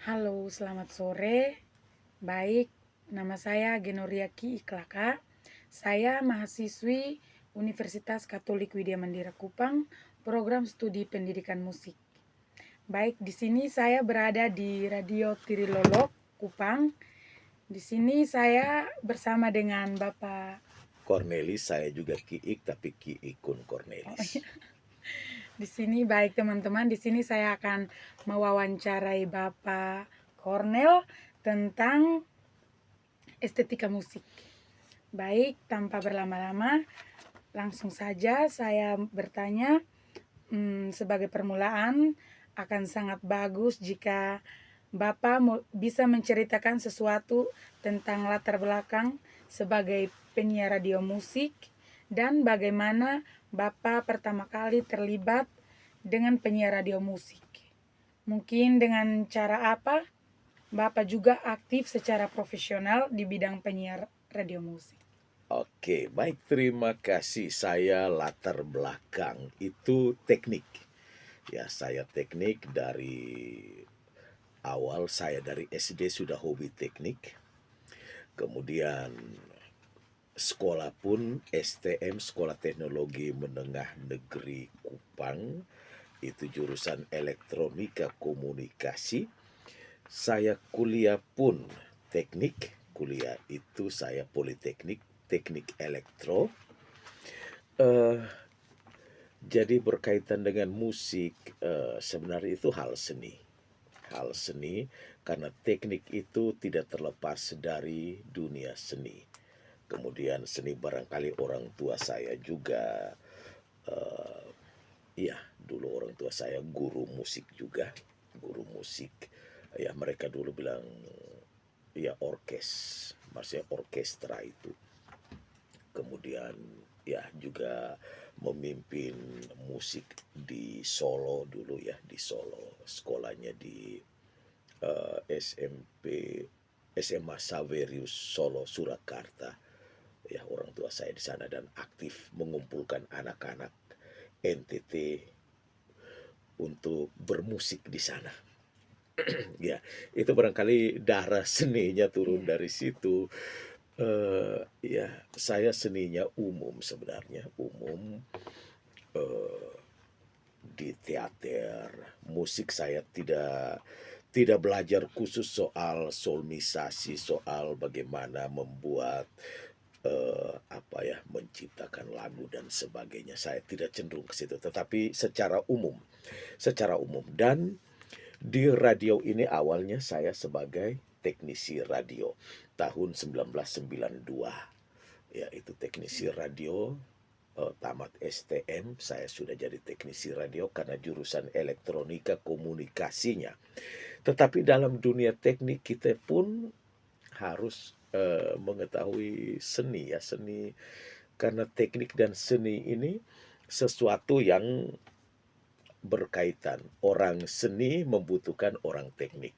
Halo, selamat sore. Baik, nama saya Genoriaki Iklaka. Saya mahasiswi Universitas Katolik Widya Mandira Kupang, program studi pendidikan musik. Baik, di sini saya berada di Radio Tirilolok Kupang. Di sini saya bersama dengan Bapak. Cornelis, saya juga Kiik, tapi Kiikun Oh, Cornelis. iya. Di sini baik teman-teman, di sini saya akan mewawancarai Bapak Cornel tentang estetika musik. Baik, tanpa berlama-lama, langsung saja saya bertanya, sebagai permulaan akan sangat bagus jika Bapak bisa menceritakan sesuatu tentang latar belakang sebagai penyiar radio musik dan bagaimana Bapak pertama kali terlibat dengan penyiar radio musik. Mungkin dengan cara apa Bapak juga aktif secara profesional di bidang penyiar radio musik. Oke, baik, terima kasih. Saya latar belakang itu teknik. Ya, saya teknik dari awal, saya dari SD sudah hobi teknik. Kemudian sekolah pun STM, Sekolah Teknologi Menengah Negeri Kupang. Itu jurusan elektronika komunikasi. Saya kuliah pun teknik, kuliah itu saya politeknik, teknik elektro. Eh, jadi berkaitan dengan musik, sebenarnya itu hal seni karena teknik itu tidak terlepas dari dunia seni. Kemudian seni barangkali orang tua saya juga, eh, ya dulu orang tua saya guru musik juga, guru musik. Ya mereka dulu bilang ya maksudnya orkestra itu. Kemudian ya juga memimpin musik di Solo dulu ya, di Solo. Sekolahnya di SMP SMA Saverius Solo Surakarta. Ya orang tua saya di sana dan aktif mengumpulkan anak-anak NTT untuk bermusik di sana. Ya, itu barangkali darah seninya turun Iya. dari situ. Ya, saya seninya umum sebenarnya, umum, eee, di teater, musik saya tidak belajar khusus soal solmisasi, soal bagaimana membuat, apa ya, menciptakan lagu dan sebagainya. Saya tidak cenderung ke situ, tetapi secara umum dan di radio ini awalnya saya sebagai teknisi radio tahun 1992. Ya, itu teknisi radio, tamat STM, saya sudah jadi teknisi radio karena jurusan elektronika komunikasinya. Tetapi dalam dunia teknik kita pun harus mengetahui seni ya, seni karena teknik dan seni ini sesuatu yang berkaitan. Orang seni membutuhkan orang teknik.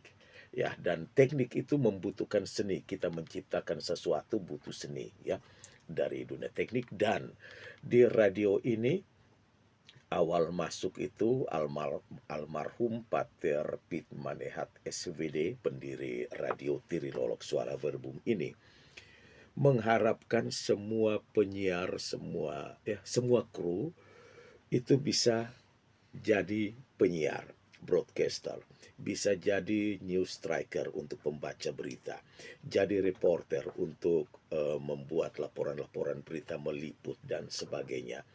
Ya, dan teknik itu membutuhkan seni. Kita menciptakan sesuatu butuh seni ya dari dunia teknik dan di radio ini awal masuk itu almarhum Pater Pit Manehat SVD pendiri Radio Tirilolok Suara Verbum ini mengharapkan semua penyiar semua kru itu bisa jadi penyiar, broadcaster, bisa jadi news striker untuk pembaca berita, jadi reporter untuk membuat laporan-laporan berita meliput dan sebagainya.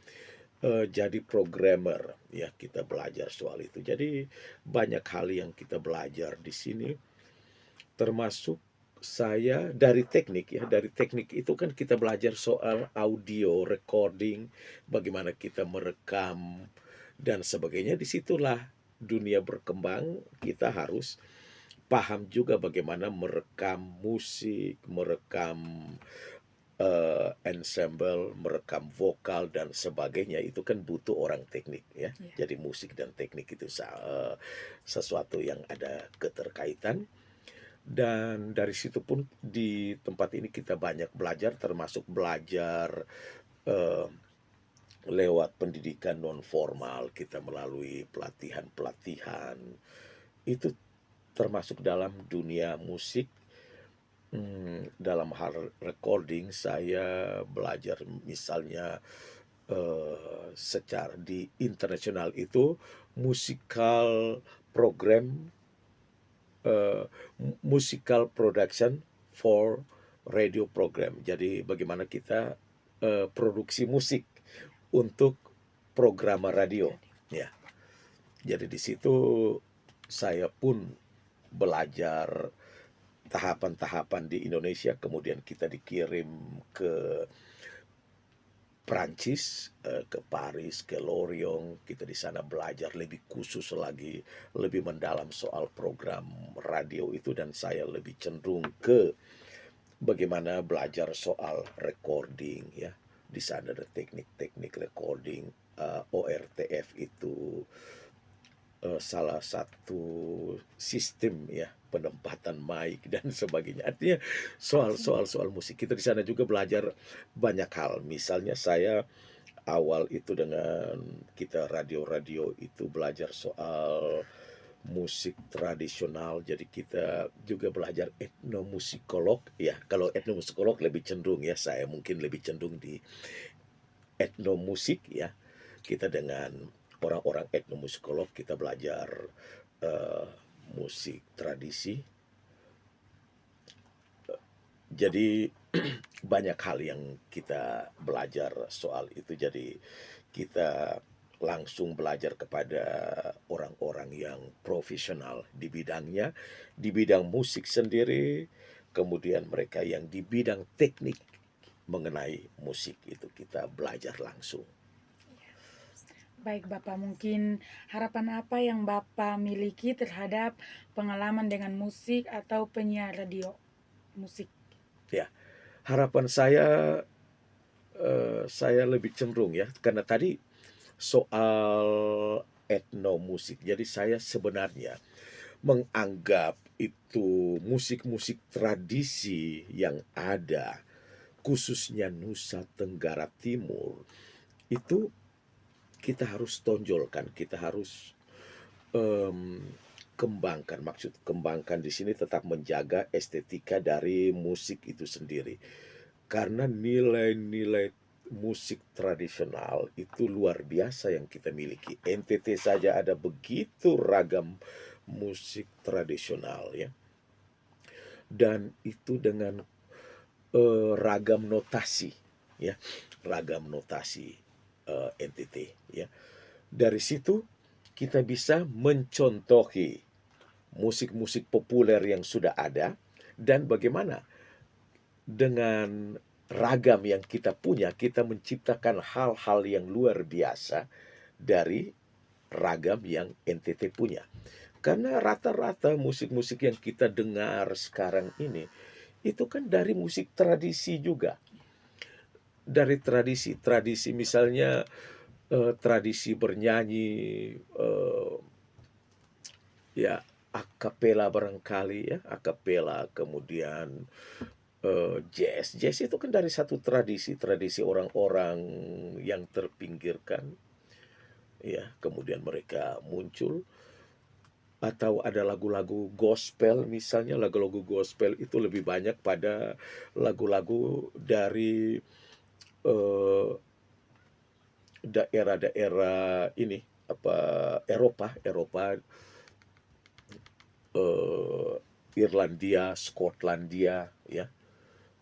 Jadi programmer, ya kita belajar soal itu. Jadi banyak hal yang kita belajar di sini, termasuk saya dari teknik ya, dari teknik itu kan kita belajar soal audio recording, bagaimana kita merekam dan sebagainya. Disitulah dunia berkembang, kita harus paham juga bagaimana merekam musik, merekam ensemble, merekam vokal dan sebagainya. Itu kan butuh orang teknik ya. Iya. Jadi musik dan teknik itu sesuatu yang ada keterkaitan. Dan dari situ pun di tempat ini kita banyak belajar, termasuk belajar eh, lewat pendidikan non formal, kita melalui pelatihan-pelatihan itu termasuk dalam dunia musik. Dalam hal recording saya belajar misalnya secara di internasional itu musical program, musical production for radio program. Jadi bagaimana kita produksi musik untuk program radio. Ya, jadi di situ saya pun belajar tahapan-tahapan di Indonesia, kemudian kita dikirim ke Prancis, ke Paris, ke Lorient. Kita di sana belajar lebih khusus lagi, lebih mendalam soal program radio itu, dan saya lebih cenderung ke bagaimana belajar soal recording ya. Di sana ada teknik-teknik recording, ORTF itu salah satu sistem ya penempatan mic dan sebagainya. Artinya soal musik kita di sana juga belajar banyak hal. Misalnya saya awal itu dengan kita radio-radio itu belajar soal musik tradisional. Jadi kita juga belajar etnomusikolog ya. Kalau etnomusikolog lebih cenderung ya, saya mungkin lebih cenderung di etnomusik ya. Kita dengan orang-orang etnomusikolog kita belajar eh, musik tradisi. Jadi banyak hal yang kita belajar soal itu. Jadi kita langsung belajar kepada orang-orang yang profesional di bidangnya, di bidang musik sendiri, kemudian mereka yang di bidang teknik mengenai musik itu kita belajar langsung. Baik Bapak, mungkin harapan apa yang Bapak miliki terhadap pengalaman dengan musik atau penyiar radio musik? Ya, harapan saya lebih cenderung ya, karena tadi soal etnomusik. Jadi saya sebenarnya menganggap itu musik-musik tradisi yang ada, khususnya Nusa Tenggara Timur, itu kita harus tonjolkan, kita harus em, kembangkan. Maksud kembangkan di sini tetap menjaga estetika dari musik itu sendiri. Karena nilai-nilai musik tradisional itu luar biasa yang kita miliki. NTT saja ada begitu ragam musik tradisional ya. Dan itu dengan ragam notasi ya, ragam notasi NTT ya. Dari situ kita bisa mencontohi musik-musik populer yang sudah ada, dan bagaimana dengan ragam yang kita punya, kita menciptakan hal-hal yang luar biasa dari ragam yang NTT punya. Karena rata-rata musik-musik yang kita dengar sekarang ini, itu kan dari musik tradisi juga. Dari tradisi misalnya tradisi bernyanyi, eh, ya akapela barangkali ya, akapela, kemudian jazz itu kan dari satu tradisi orang-orang yang terpinggirkan ya, kemudian mereka muncul. Atau ada lagu-lagu gospel, misalnya lagu-lagu gospel itu lebih banyak pada lagu-lagu dari eh, daerah-daerah ini apa, Eropa Eropa, eh, Irlandia, Skotlandia ya.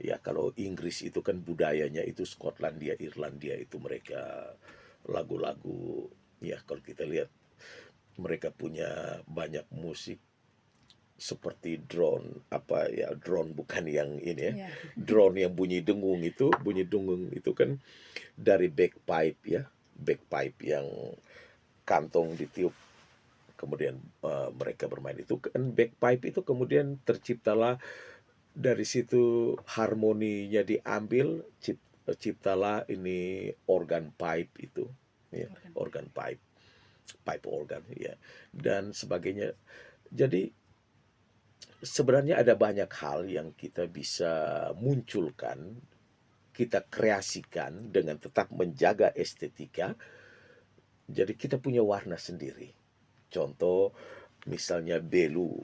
Ya, kalau Inggris itu kan budayanya itu Skotlandia, Irlandia itu mereka lagu-lagu ya, kalau kita lihat mereka punya banyak musik seperti drone, apa ya, drone bukan yang ini ya. Ya, Drone yang bunyi dengung itu kan dari bagpipe ya, bagpipe yang kantong ditiup kemudian mereka bermain itu kan, bagpipe itu kemudian terciptalah dari situ, harmoninya diambil, ciptalah ini organ pipe itu ya, organ. organ pipe, pipe organ ya, dan sebagainya. Jadi sebenarnya ada banyak hal yang kita bisa munculkan, kita kreasikan dengan tetap menjaga estetika. Jadi kita punya warna sendiri. Contoh misalnya belu.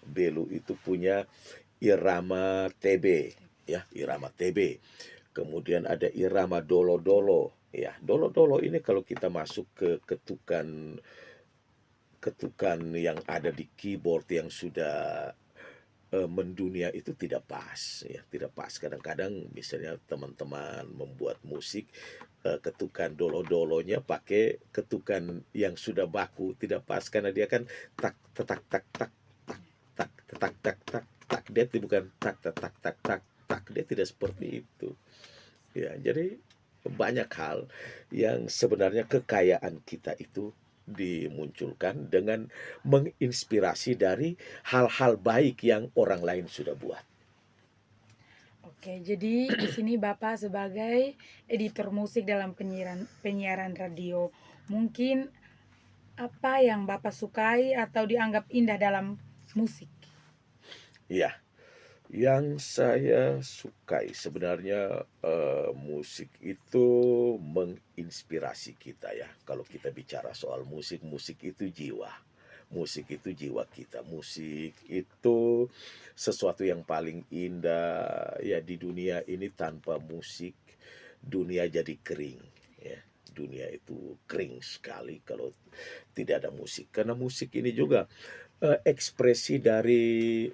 Belu itu punya irama TB, ya, irama TB. Kemudian ada irama dolo-dolo, ya. Dolo-dolo ini kalau kita masuk ke ketukan ketukan yang ada di keyboard yang sudah mendunia itu tidak pas, ya, tidak pas. Kadang-kadang misalnya teman-teman membuat musik, ketukan dolo-dolonya pakai ketukan yang sudah baku, tidak pas karena dia kan tak tetak tak tak tak tak tetak tak tak tak, dia bukan tak tetak tak tak tak, dia tidak seperti itu. Ya, jadi banyak hal yang sebenarnya kekayaan kita itu dimunculkan dengan menginspirasi dari hal-hal baik yang orang lain sudah buat. Oke, jadi di sini Bapak sebagai editor musik dalam penyiaran radio, mungkin apa yang Bapak sukai atau dianggap indah dalam musik? Ya, yang saya sukai sebenarnya musik itu menginspirasi kita ya. Kalau kita bicara soal musik, musik itu jiwa. Musik itu jiwa kita. Musik itu sesuatu yang paling indah ya di dunia ini. Tanpa musik dunia jadi kering ya. Dunia itu kering sekali kalau tidak ada musik. Karena musik ini juga ekspresi dari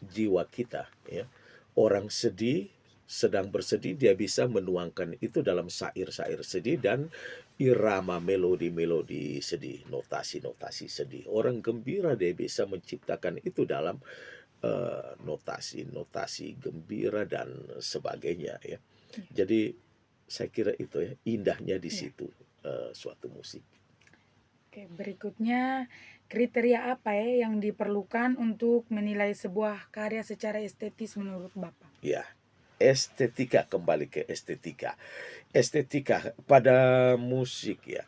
jiwa kita ya. Orang sedih, sedang bersedih, dia bisa menuangkan itu dalam syair-syair sedih dan irama melodi-melodi sedih, notasi-notasi sedih. Orang gembira dia bisa menciptakan itu dalam notasi-notasi gembira dan sebagainya ya. Jadi saya kira itu ya indahnya di Ya. situ suatu musik. Oke, berikutnya kriteria apa ya yang diperlukan untuk menilai sebuah karya secara estetis menurut Bapak? Ya, estetika, kembali ke estetika. Estetika pada musik ya.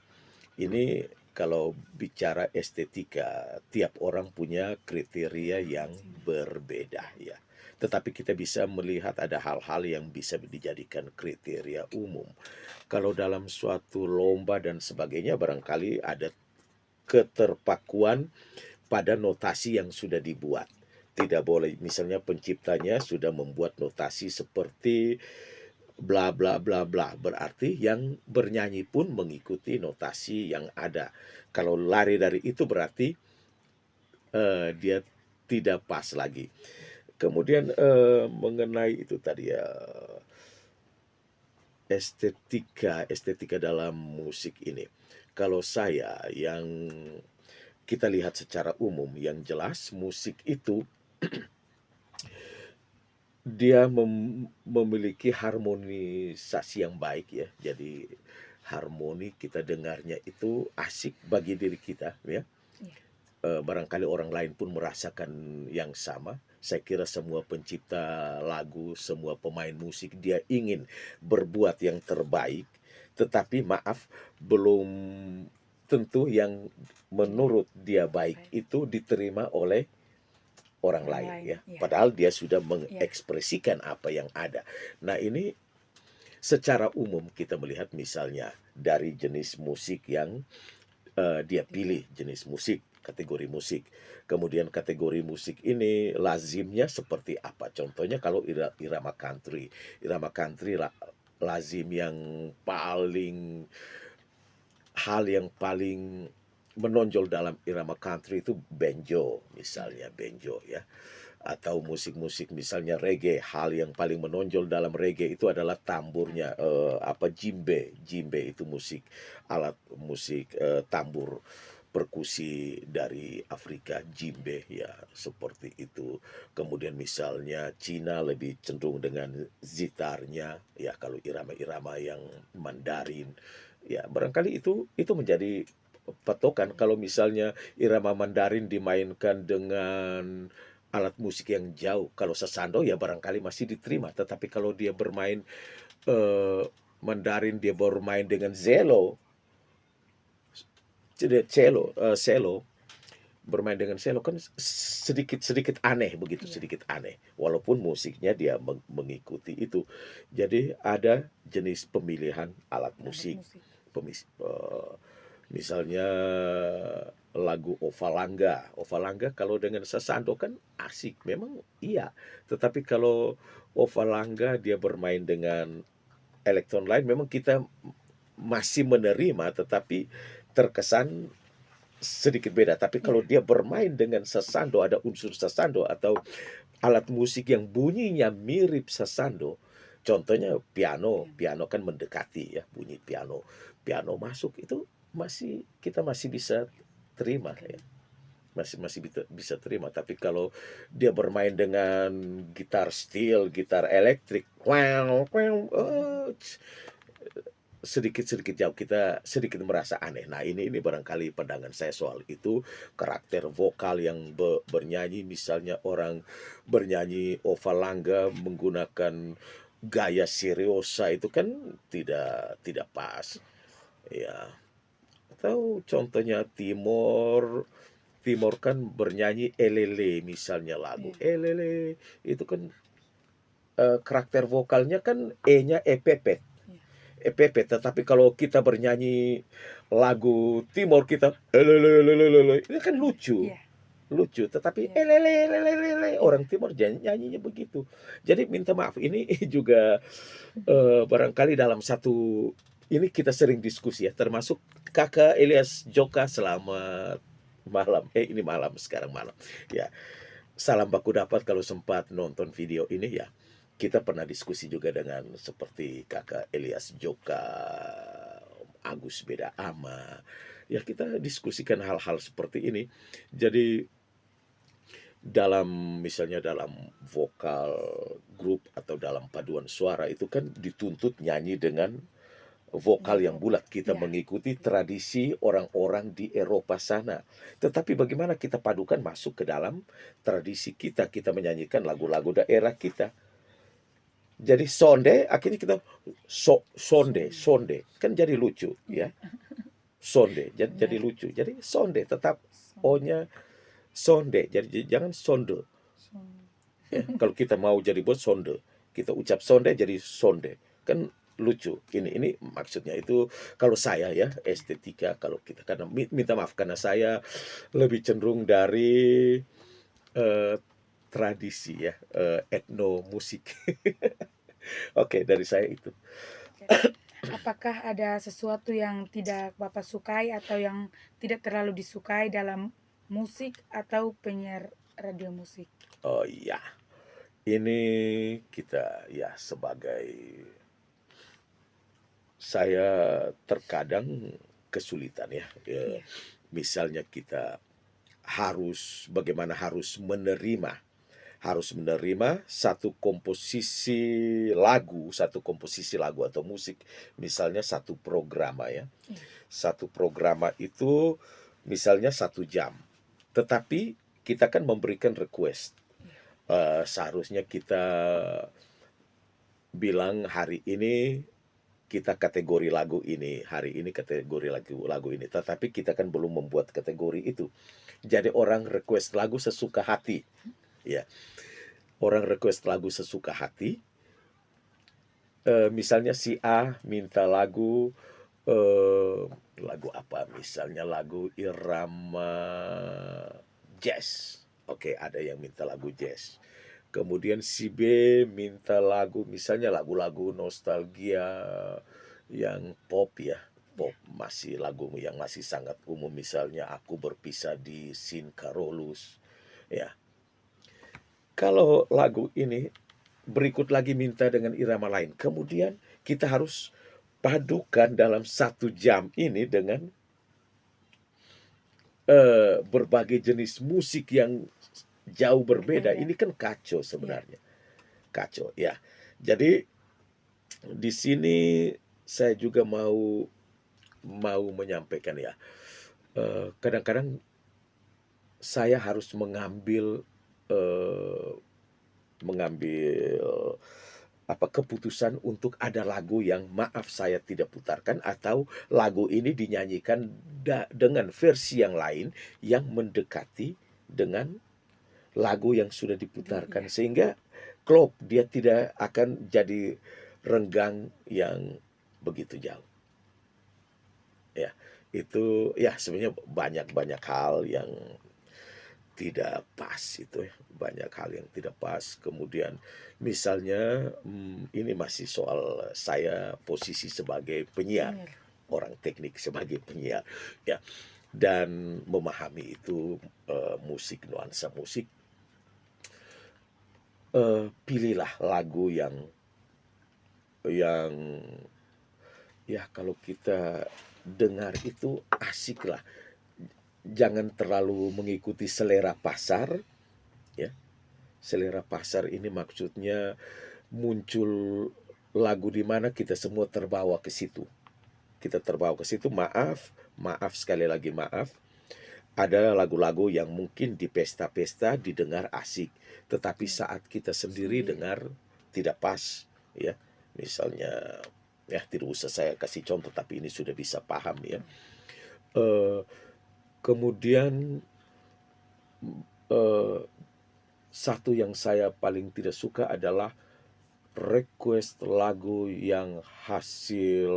Ini kalau bicara estetika, tiap orang punya kriteria yang berbeda ya. Tetapi kita bisa melihat ada hal-hal yang bisa dijadikan kriteria umum. Kalau dalam suatu lomba dan sebagainya barangkali ada keterpakuan pada notasi yang sudah dibuat. Tidak boleh misalnya penciptanya sudah membuat notasi seperti bla bla bla bla, berarti yang bernyanyi pun mengikuti notasi yang ada. Kalau lari dari itu berarti dia tidak pas lagi. Kemudian mengenai itu tadi ya, estetika dalam musik ini. Kalau saya yang kita lihat secara umum, yang jelas musik itu dia memiliki harmonisasi yang baik ya. Jadi harmoni kita dengarnya itu asik bagi diri kita ya. Ya. Barangkali orang lain pun merasakan yang sama. Saya kira semua pencipta lagu, semua pemain musik dia ingin berbuat yang terbaik, tetapi maaf belum tentu yang menurut dia baik itu diterima oleh orang Orang lain lain, ya. ya. Padahal dia sudah Ya. mengekspresikan apa yang ada. Nah, ini secara umum kita melihat misalnya dari jenis musik yang dia pilih jenis musik, kategori musik. Kemudian kategori musik ini lazimnya seperti apa? Contohnya kalau irama country. Irama country lazim yang paling hal yang paling menonjol dalam irama country itu banjo, misalnya banjo ya. Atau musik-musik misalnya reggae, hal yang paling menonjol dalam reggae itu adalah tamburnya, apa, djembe. Djembe itu musik, alat musik, tambur perkusi dari Afrika, djembe ya, seperti itu. Kemudian misalnya Cina lebih cenderung dengan zitarnya, ya kalau irama-irama yang Mandarin, ya barangkali itu menjadi patokan. Kalau misalnya irama Mandarin dimainkan dengan alat musik yang jauh, kalau sasando ya barangkali masih diterima, tetapi kalau dia bermain eh, Mandarin, dia bermain dengan cello, bermain dengan cello kan sedikit sedikit aneh begitu, Iya. sedikit aneh. Walaupun musiknya dia mengikuti itu. Jadi ada jenis pemilihan alat Alat musik. musik. Pemis- eh, Misalnya lagu Ovalanga. Ovalanga kalau dengan sasando kan asik, memang iya. Tetapi kalau Ovalanga dia bermain dengan elektron lain, memang kita masih menerima, tetapi terkesan sedikit beda. Tapi kalau Ya, dia bermain dengan sasando, ada unsur sasando atau alat musik yang bunyinya mirip sasando. Contohnya piano, piano. piano kan mendekati ya bunyi piano. Piano masuk itu kita masih bisa terima ya. Terima. Masih masih bisa terima. Tapi kalau dia bermain dengan gitar steel, gitar elektrik, sedikit-sedikit jauh kita sedikit merasa aneh. Nah, ini barangkali pandangan saya soal itu, karakter vokal yang bernyanyi, misalnya orang bernyanyi Ovalanga menggunakan gaya seriosa itu kan tidak tidak pas. Ya, atau contohnya Timor, Timor kan bernyanyi elele misalnya lagu Ya, elele itu kan karakter vokalnya kan E-nya epepet. ya, EPP, tetapi kalau kita bernyanyi lagu Timor kita elelelelelele, ini kan lucu, ya, lucu, tetapi ya, elelelelelele, ya. orang Timor nyanyinya begitu. Jadi minta maaf, ini juga barangkali dalam satu ini kita sering diskusi ya, termasuk Kakak Elias Joka, selamat malam. Ini malam, sekarang malam. Ya, salam baku dapat kalau sempat nonton video ini ya. Kita pernah diskusi juga dengan seperti Kakak Elias Joka, Agus Beda Ama. Ya kita diskusikan hal-hal seperti ini. Jadi misalnya dalam vokal grup atau dalam paduan suara itu kan dituntut nyanyi dengan vokal yang Vokal. bulat. Kita Ya, mengikuti tradisi orang-orang di Eropa sana. Tetapi bagaimana kita padukan masuk ke dalam tradisi kita, kita menyanyikan lagu-lagu daerah kita. Jadi sonde, akhirnya kita sonde, sonde. sonde. Kan jadi lucu ya. Ya, Sonde, jadi benar. lucu. Jadi sonde, tetap Sonde. O-nya sonde. Jadi jangan sonde. Sonde. Ya, kalau kita mau jadi bos sonde, kita ucap sonde jadi sonde. Kan lucu. Ini Ya, ini maksudnya itu kalau saya ya estetika, kalau kita karena minta maaf karena saya lebih cenderung dari eh, tradisi ya, etno musik. Oke, dari saya itu. oke. Apakah ada sesuatu yang tidak Bapak sukai atau yang tidak terlalu disukai dalam musik atau penyiar radio musik? Oh iya, ini kita ya sebagai saya terkadang kesulitan ya. Iya, Misalnya kita bagaimana harus menerima satu komposisi lagu atau musik, misalnya satu programa ya. iya, Satu programa itu misalnya 1 jam. Tetapi kita kan memberikan request. iya, Seharusnya kita bilang hari ini kita kategori lagu ini, hari ini kategori lagu ini. Tetapi kita kan belum membuat kategori itu. Jadi orang request lagu sesuka hati. Ya, orang request lagu sesuka hati. Misalnya si A minta eh, lagu apa? Misalnya lagu irama jazz. Oke, ada yang minta lagu jazz. Kemudian si B minta lagu, misalnya lagu-lagu nostalgia yang pop ya. iya, Pop masih lagu yang masih sangat umum, misalnya Aku Berpisah di Sin Carolus. Ya, kalau lagu ini berikut lagi minta dengan irama lain. Kemudian kita harus padukan dalam 1 jam ini dengan berbagai jenis musik yang jauh berbeda. berbeda. Ini kan kacau Iya, sebenarnya. Kacau, ya. Jadi di sini saya juga mau mau menyampaikan ya. Kadang-kadang saya harus eh, mengambil keputusan untuk ada lagu yang maaf saya tidak putarkan, atau lagu ini dinyanyikan dengan versi yang lain yang mendekati dengan lagu yang sudah diputarkan, iya, sehingga klop dia tidak akan jadi renggang yang begitu jauh ya. itu ya sebenarnya banyak-banyak hal yang tidak pas itu ya, banyak hal yang tidak pas. Kemudian misalnya, ini masih soal saya posisi sebagai penyiar, Penyiar. orang teknik sebagai penyiar, ya, dan memahami itu, musik, nuansa musik, pilihlah lagu yang ya kalau kita dengar itu asik lah, jangan terlalu mengikuti selera pasar, ya. Selera pasar ini maksudnya muncul lagu di mana kita semua terbawa ke situ. Kita terbawa ke situ, maaf, maaf sekali lagi maaf. Ada lagu-lagu yang mungkin di pesta-pesta didengar asik, tetapi Ya, saat kita sendiri sendiri. dengar tidak pas, ya. Misalnya, ya tidak usah saya kasih contoh, tapi ini sudah bisa paham ya. Eh, Kemudian eh, satu yang saya paling tidak suka adalah request lagu yang hasil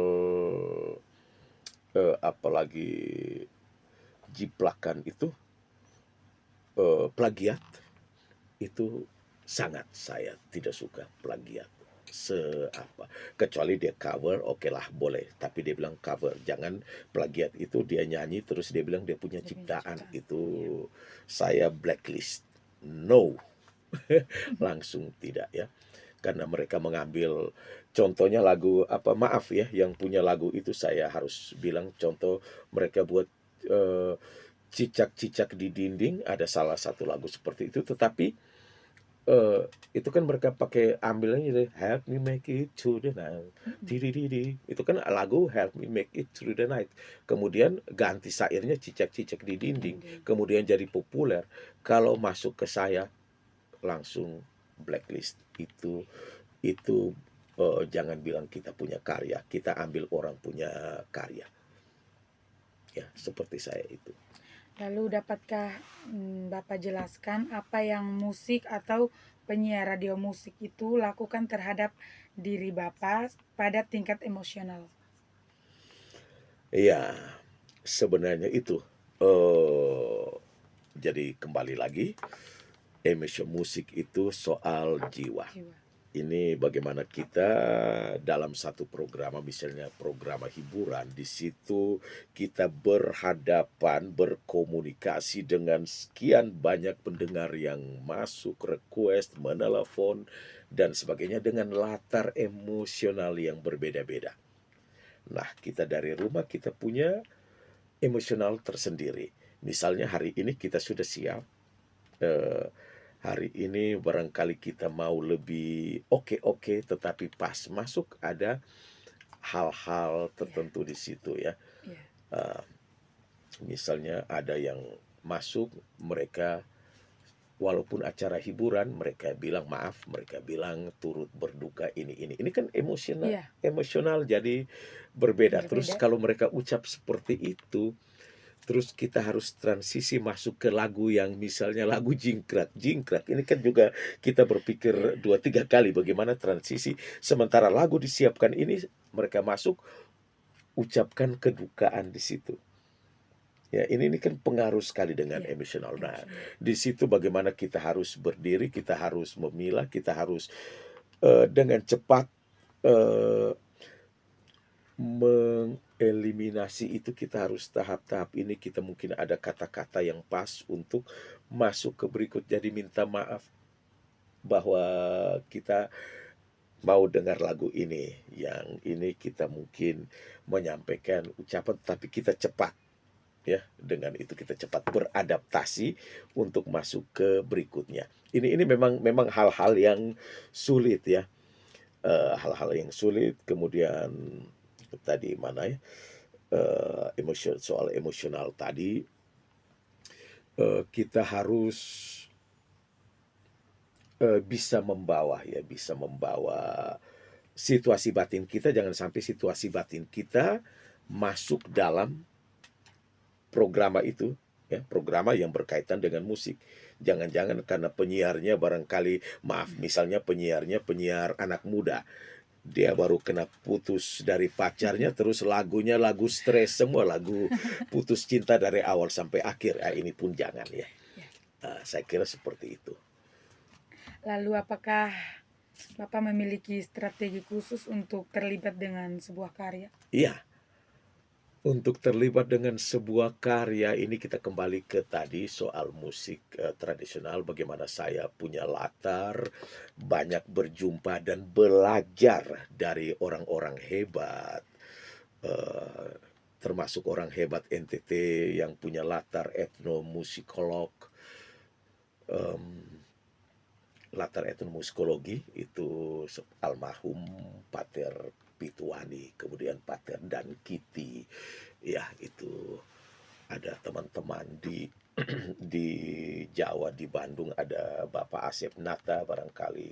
apalagi jiplakan itu plagiat itu sangat saya tidak suka plagiat apa kecuali dia cover oke lah boleh tapi dia bilang cover jangan plagiat itu dia nyanyi terus dia bilang dia punya Dia punya ciptaan ciptaan. itu Iya. saya blacklist no langsung tidak ya karena mereka mengambil contohnya lagu apa maaf ya yang punya lagu itu saya harus bilang contoh mereka buat eh, cicak-cicak di dinding ada salah satu lagu seperti itu tetapi eh, itu kan mereka pakai ambilnya dari Help Me Make It Through the Night Mm-mm. Tidididi. Itu kan lagu Help Me Make It Through the Night kemudian ganti syairnya cicak-cicak di dinding Dinding. kemudian jadi populer kalau masuk ke saya langsung blacklist itu jangan bilang kita punya karya, kita ambil orang punya karya. Ya, seperti saya itu. Lalu dapatkah Bapak jelaskan apa yang musik atau penyiar radio musik itu lakukan terhadap diri Bapak pada tingkat emosional? Iya, sebenarnya itu. eh jadi kembali lagi, emission musik itu soal jiwa. Jiwa. Ini bagaimana kita dalam satu program, misalnya program hiburan, di situ kita berhadapan, berkomunikasi dengan sekian banyak pendengar yang masuk, request, menelepon, dan sebagainya dengan latar emosional yang berbeda-beda. Nah, kita dari rumah kita punya emosional tersendiri. Misalnya hari ini kita sudah siap, eh, hari ini barangkali kita mau lebih oke-oke, tetapi pas masuk ada hal-hal Iya, tertentu di situ ya. iya, Eh, Misalnya ada yang masuk, mereka walaupun acara hiburan, mereka bilang maaf, mereka bilang turut berduka ini. Ini kan emosional, iya, emosional jadi berbeda. Terus berbeda. kalau mereka ucap seperti itu, terus kita harus transisi masuk ke lagu yang misalnya lagu jingkrak. Jingkrak ini kan juga kita Iya, berpikir 2 3 kali bagaimana transisi. Sementara lagu disiapkan ini mereka masuk ucapkan kedukaan di situ. Ya, ini kan pengaruh sekali dengan iya, emosional. Nah, emosional. di situ bagaimana kita harus berdiri, kita harus memilah, kita harus dengan cepat eh, mengeliminasi itu kita harus tahap-tahap ini kita mungkin ada kata-kata yang pas untuk masuk ke berikut jadi minta maaf bahwa kita mau dengar lagu ini yang ini kita mungkin menyampaikan ucapan tapi kita cepat ya dengan itu kita cepat beradaptasi untuk masuk ke berikutnya ini memang memang hal-hal yang sulit ya. Hal-hal yang sulit kemudian tadi mana ya soal emosional tadi, kita harus, bisa membawa ya, bisa membawa situasi batin kita, jangan sampai situasi batin kita masuk dalam programa itu, ya, programa yang berkaitan dengan musik. Jangan-jangan karena penyiarnya barangkali maaf, misalnya penyiarnya penyiar anak muda, Dia baru kena putus dari pacarnya, terus lagunya lagu stres semua, lagu putus cinta dari awal sampai akhir. Ini pun jangan ya. Ya. Saya kira seperti itu. Lalu apakah Bapak memiliki strategi khusus untuk terlibat dengan sebuah karya? Iya, untuk terlibat dengan sebuah karya ini kita kembali ke tadi soal musik tradisional, bagaimana saya punya latar, banyak berjumpa dan belajar dari orang-orang hebat, eh, termasuk orang hebat NTT yang punya latar etnomusikolog, em, latar etnomusikologi itu almarhum Pater Pituani, kemudian Pater Dan Kiti. Ya, itu ada teman-teman di di Jawa, di Bandung ada Bapak Asep Nata barangkali.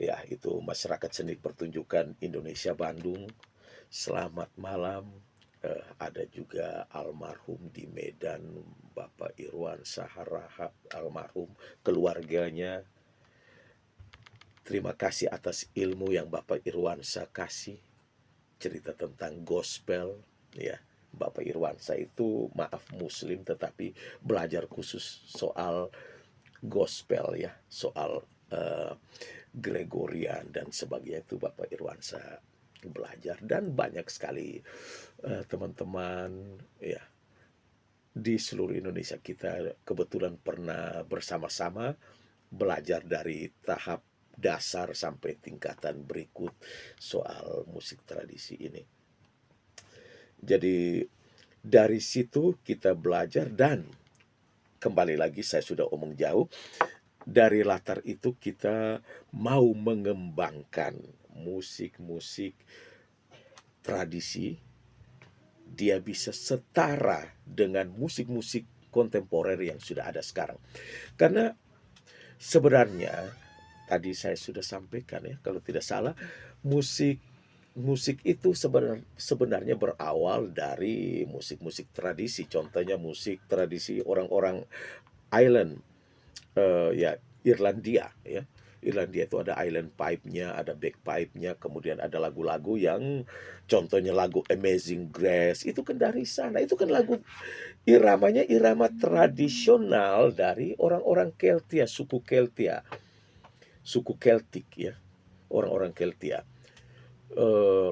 Ya, itu masyarakat seni pertunjukan Indonesia Bandung. Selamat malam. Ada juga almarhum di Medan Bapak Irwan Saharahap, almarhum keluarganya. Terima kasih atas ilmu yang Bapak Irwansa kasih. Cerita tentang gospel, ya. Bapak Irwansa itu maaf Muslim tetapi belajar khusus soal gospel ya, soal uh, Gregorian dan sebagainya itu Bapak Irwansa belajar dan banyak sekali teman-teman ya di seluruh Indonesia kita kebetulan pernah bersama-sama belajar dari tahap dasar sampai tingkatan berikut soal musik tradisi ini. Jadi dari situ kita belajar dan kembali lagi saya sudah omong jauh, dari latar itu kita mau mengembangkan musik-musik tradisi, dia bisa setara dengan musik-musik kontemporer yang sudah ada sekarang. Karena sebenarnya tadi saya sudah sampaikan ya, kalau tidak salah, musik musik itu sebenarnya berawal dari musik-musik tradisi. Contohnya musik tradisi orang-orang island, ya Irlandia ya. Irlandia itu ada island pipe-nya, ada bagpipe-nya, kemudian ada lagu-lagu yang contohnya lagu Amazing Grace itu kan dari sana. Itu kan lagu iramanya irama tradisional dari orang-orang Keltia, suku Keltia, suku Keltik ya, orang-orang Keltia.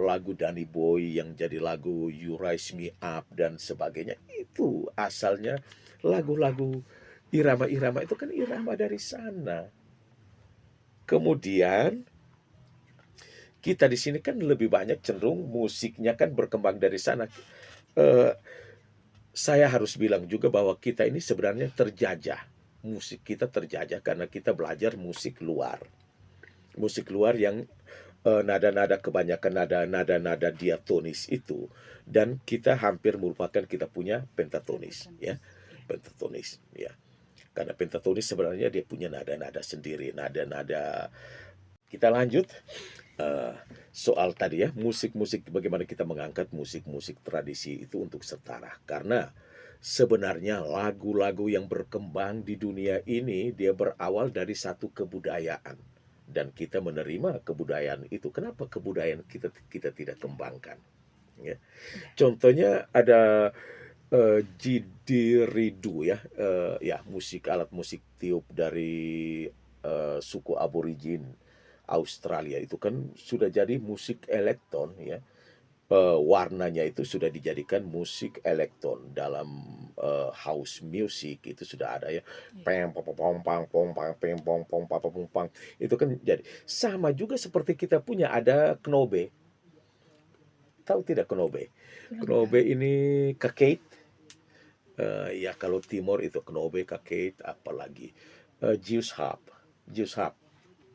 Lagu Danny Boy yang jadi lagu You Rise Me Up dan sebagainya itu asalnya lagu-lagu irama-irama itu kan irama dari sana. Kemudian kita di sini kan lebih banyak cenderung musiknya kan berkembang dari sana. Eh, saya harus bilang juga bahwa kita ini sebenarnya terjajah. Musik kita terjajah karena kita belajar musik luar. Musik luar yang nada-nada kebanyakan nada-nada diatonis itu dan kita hampir merupakan kita punya pentatonis ya, pentatonis ya, karena pentatonis sebenarnya dia punya nada-nada sendiri, nada-nada. Kita lanjut soal tadi ya, musik-musik, bagaimana kita mengangkat musik-musik tradisi itu untuk setara, karena sebenarnya lagu-lagu yang berkembang di dunia ini dia berawal dari satu kebudayaan dan kita menerima kebudayaan itu. Kenapa kebudayaan kita kita tidak kembangkan? Ya. Contohnya ada didiridu ya, ya musik alat musik tiup dari suku aborigin Australia itu kan sudah jadi musik elektron ya. Warnanya itu sudah dijadikan musik elektron dalam house music itu sudah ada ya, peng pong pong pang pong pang peng pong pong papa pong pang itu kan jadi sama juga seperti kita punya ada knobe, tahu tidak knobe? Belum Knobe tahu. ini kakeit. Ya kalau timur itu knobe kakeit, apalagi Jews harp, Jews harp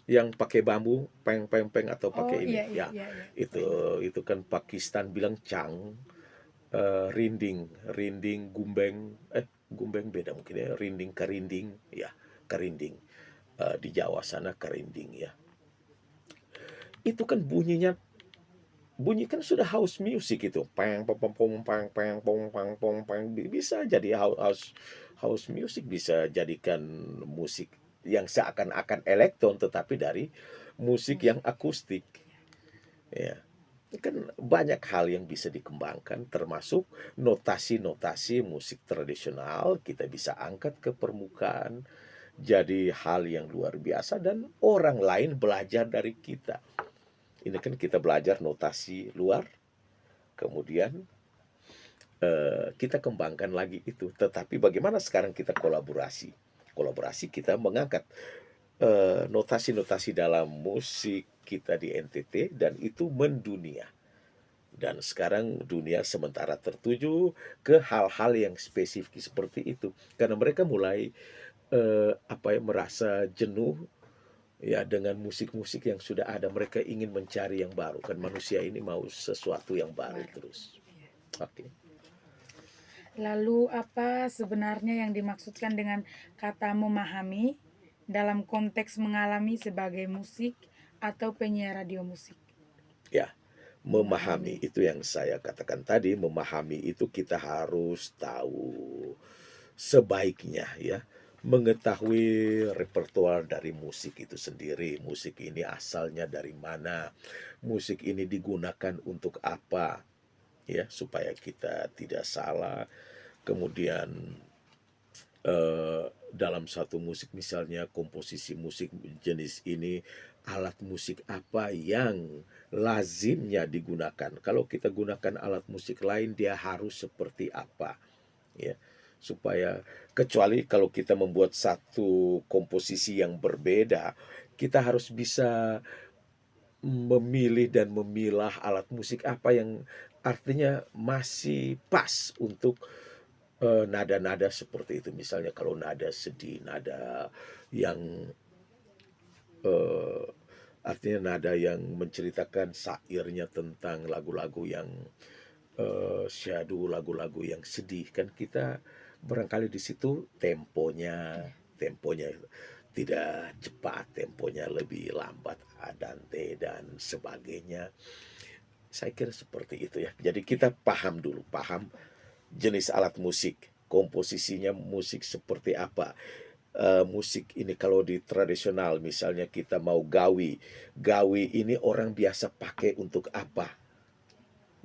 yang pakai bambu peng peng peng atau Oh pakai ini iya iya ya, iya iya. itu itu kan Pakistan bilang cang. Rinding, rinding, gumbeng, gumbeng beda mungkin ya, rinding, karinding, ya, karinding. Di Jawa sana karinding ya. Itu kan bunyinya, bunyi kan sudah house music itu, peng pong pong pong peng peng pong pang pong peng, bisa jadi house house music, bisa jadikan musik yang seakan-akan elektron tetapi dari musik Musik. yang akustik. Ya, kan banyak hal yang bisa dikembangkan termasuk notasi-notasi musik tradisional kita bisa angkat ke permukaan jadi hal yang luar biasa dan orang lain belajar dari kita. Ini kan kita belajar notasi luar, kemudian kita kembangkan lagi itu. Tetapi bagaimana sekarang kita kolaborasi? Kolaborasi kita mengangkat notasi-notasi dalam musik kita di NTT dan itu mendunia. Dan sekarang dunia sementara tertuju ke hal-hal yang spesifik seperti itu. Karena mereka mulai apa ya merasa jenuh ya dengan musik-musik yang sudah ada. Mereka ingin mencari yang baru. Kan manusia ini mau sesuatu yang baru Baru. terus. Iya. Oke. Lalu apa sebenarnya yang dimaksudkan dengan kata memahami dalam konteks mengalami sebagai musik atau penyiar radio musik? Ya, memahami Memahami. itu yang saya katakan tadi, memahami itu kita harus tahu sebaiknya ya, mengetahui repertoar dari musik itu sendiri. Musik ini asalnya dari mana? Musik ini digunakan untuk apa? Ya, supaya kita tidak salah. Kemudian dalam satu musik misalnya komposisi musik jenis ini, alat musik apa yang lazimnya digunakan. Kalau kita gunakan alat musik lain dia harus seperti apa, ya. Supaya kecuali kalau kita membuat satu komposisi yang berbeda, kita harus bisa memilih dan memilah alat musik apa yang artinya masih pas untuk nada-nada seperti itu. Misalnya kalau nada sedih, nada yang eee, artinya nada yang menceritakan syairnya tentang lagu-lagu yang syahdu, lagu-lagu yang sedih, kan kita barangkali di situ temponya Iya. temponya tidak cepat, temponya lebih lambat, andante dan sebagainya. Saya kira seperti itu ya. Jadi kita paham dulu, paham jenis alat musik, komposisinya musik seperti apa. Musik ini kalau di tradisional misalnya kita mau gawi, gawi ini orang biasa pakai untuk apa?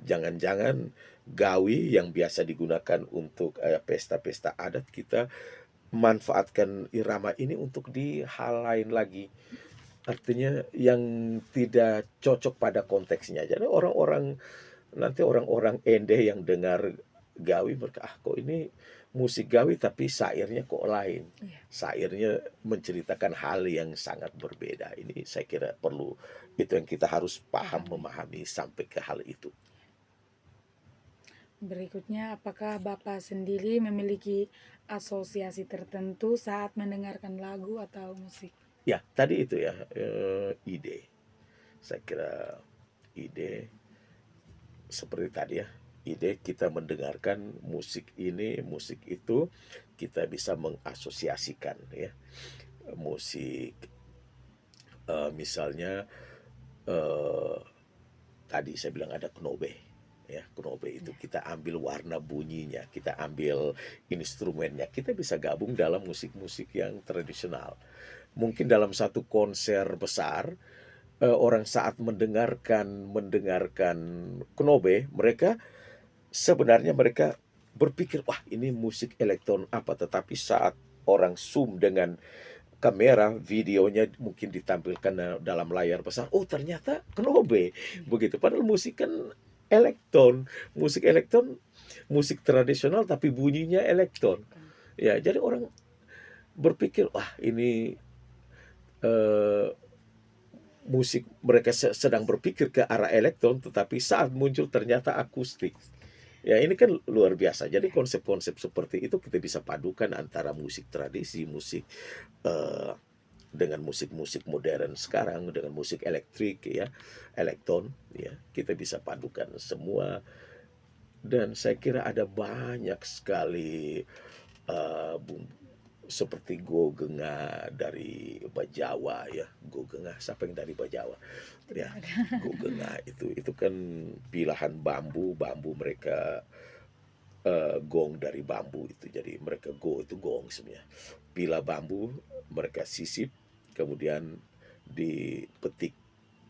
Jangan-jangan gawi yang biasa digunakan untuk pesta-pesta adat kita manfaatkan irama ini untuk di hal lain lagi. Artinya yang tidak cocok pada konteksnya. Jadi nanti orang-orang Ende yang dengar gawi mereka, "Ah, kok ini musik gawi tapi syairnya kok lain." Iya. Syairnya menceritakan hal yang sangat berbeda. Ini saya kira perlu itu yang kita harus paham, Pahami. memahami sampai ke hal itu. Berikutnya, apakah Bapak sendiri memiliki asosiasi tertentu saat mendengarkan lagu atau musik? Ya, tadi itu ya, ide. Saya kira ide seperti tadi ya, ide kita mendengarkan musik ini, musik itu, kita bisa mengasosiasikan ya. Musik misalnya eh, tadi saya bilang ada knobe ya, knobe itu Ya. kita ambil warna bunyinya, kita ambil instrumennya, kita bisa gabung dalam musik-musik yang tradisional. Mungkin dalam satu konser besar orang saat mendengarkan mendengarkan knobe, sebenarnya mereka berpikir, "Wah, ini musik elektron apa?" Tetapi saat orang zoom dengan kamera, videonya mungkin ditampilkan dalam layar besar, oh ternyata Knobe, Iya. begitu. Padahal musik kan elektron, musik elektron, musik tradisional tapi bunyinya elektron. Elektron. Ya, jadi orang berpikir, wah ini eh, musik mereka sedang berpikir ke arah elektron, tetapi saat muncul ternyata akustik. Ya ini kan luar biasa. Jadi Iya. konsep-konsep seperti itu kita bisa padukan antara musik tradisi, musik eh, dengan musik-musik modern sekarang dengan musik elektrik ya, elektron ya, kita bisa padukan semua dan saya kira ada banyak sekali bumbu seperti gogenga dari Bajawa ya, gogenga siapa yang dari Bajawa Tidak ya, ada. gogenga itu kan pilahan bambu bambu mereka gong dari bambu itu jadi mereka itu gong sebenarnya pila bambu mereka sisip kemudian dipetik